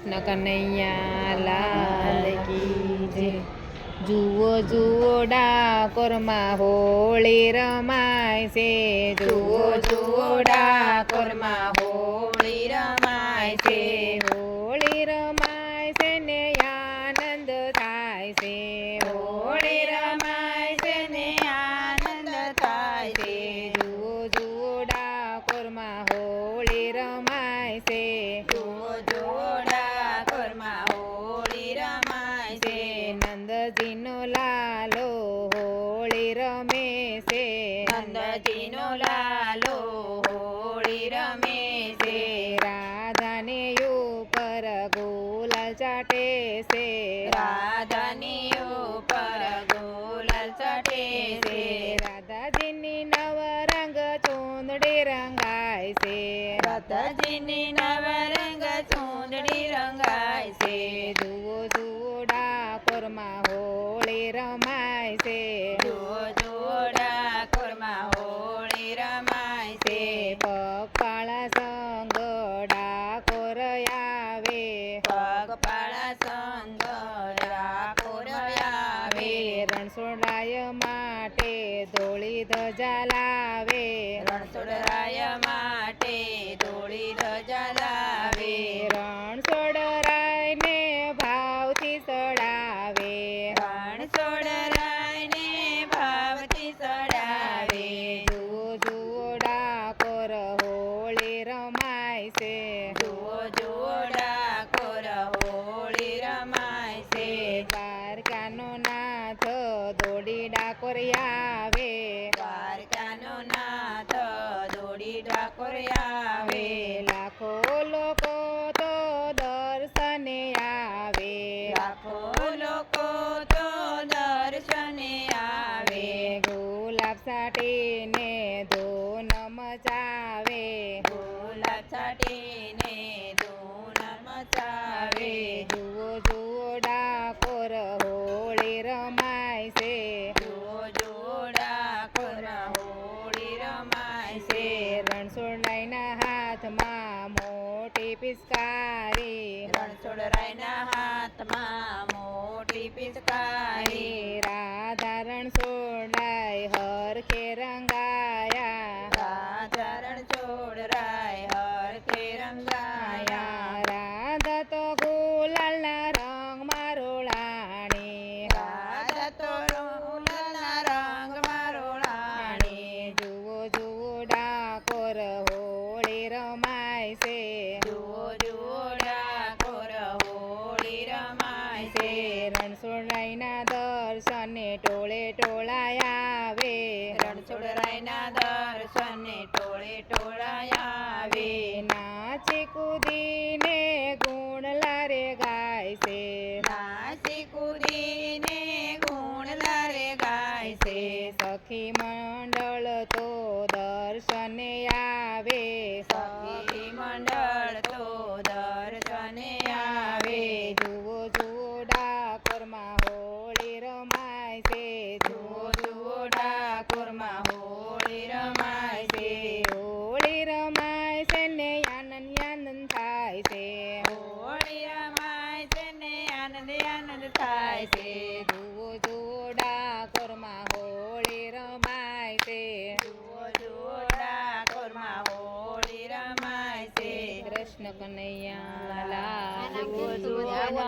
કૃષ્ણ કનૈયા લાલ કી જય. જુઓ જુઓ ડાકોરમાં હોળી રમાય છે. જુઓ જુઓ ડાકોરમાં હોળી રમાય છે. હોળી રમાય છે ને આનંદ થાય છે. હોળી રમાય છે ને આનંદ થાય છે. જુઓ જુઓ ડાકોરમાં હોળી રમાય છે. જુઓ જુઓ ડાકોરમાં હોળી રમાય છે. નંદજીનો લાલો હોળી રમે છે. નંદજીનો લાલો હોળી રમે છે. રાધાને ઉપર ગુલાલ ચાટે છે. રાધાને ઉપર ગુલાલ ચાટે છે. રાધાજીની નવરંગ ચૂંદડી રંગાય છે. રાધાજીની નવરંગ ચૂંદડી રંગાય છે. જુઓ જુઓ ડાકોરમાં હોળી રમાય છે. જુઓ જુઓ ડાકોરમાં હોળી રમાય છે. પગપાળા સંગ ડાકોર આવે. પગપાળા સંગ ડાકોર આવે. રણછોડરાય માટે ધોળી ધજા લાવે. રણછોડરાય માટે ધોળી ધજા લાવે. રણછોડરાયને ભાવથી ચડાવે. રણછોડરાયને ભાવથી ચડાવે. જુઓ જુઓ ડાકોર હોળી રમાય છે. જુઓ જુઓ ડાકોર હોળી રમાય છે. દ્વારકાનો નાથ દોડી ડાકોર આવે. દ્વારકાનો નાથ દોડી ડાકોર આવે. લાખો લોકો તો દર્શને આવે. લાખો લોકો તો દર્શને આવે. ગુલાબ છાટીને ધૂન મચાવે. ગુલાબ છાટીને ધૂન મચાવે. જુઓ જુઓ ડાકોર હોળી રમાય છે. જુઓ જુઓ ડાકોર હોળી રમાય છે. રણછોડરાયના હાથમાં મોટી પિચકારી. રણછોડરાયના હાથમાં મોટી પિચકારી. રાધા રણછોડરાય હરખે રંગાયા. રાધા રણછોડરાય હરખે રંગાયા. રાધા તો ગુલાલના રંગમાં રોળાણી. રાધા તો ગુલાલના રંગમાં રોળાણી. જુઓ જુઓ ડાકોર હોળી રમાય છે. જુઓ જુઓ ડાકોર હોળી રમાય છે. રણછોડરાયના દર્શને ટોળે ટોળાય આવે. રણછોડરાયના દર્શને ટોળે ટોળાય આવે. નાચી કૂદીને ગુણલા રે ગાય છે. નાચી કૂદીને ગુણલા રે ગાય છે. સખી મંડળ તો દર્શને આવે. સખી મંડળ તો દર્શને આવે. જુઓ જુઓ ડાકોરમાં હોળી રમાય છે. જુઓ જુઓ ડાકોરમાં હોળી રમાય છે. હોળી રમાય છે ને આનંદ આનંદ થાય છે. હોળી રમાય છે ને આનંદ આનંદ થાય છે. જુઓ જુઓ ડાકોરમાં હોળી રમાય છે. જુઓ જુઓ ડાકોરમાં હોળી રમાય છે. કૃષ્ણ કનૈયા લાલ કી જય.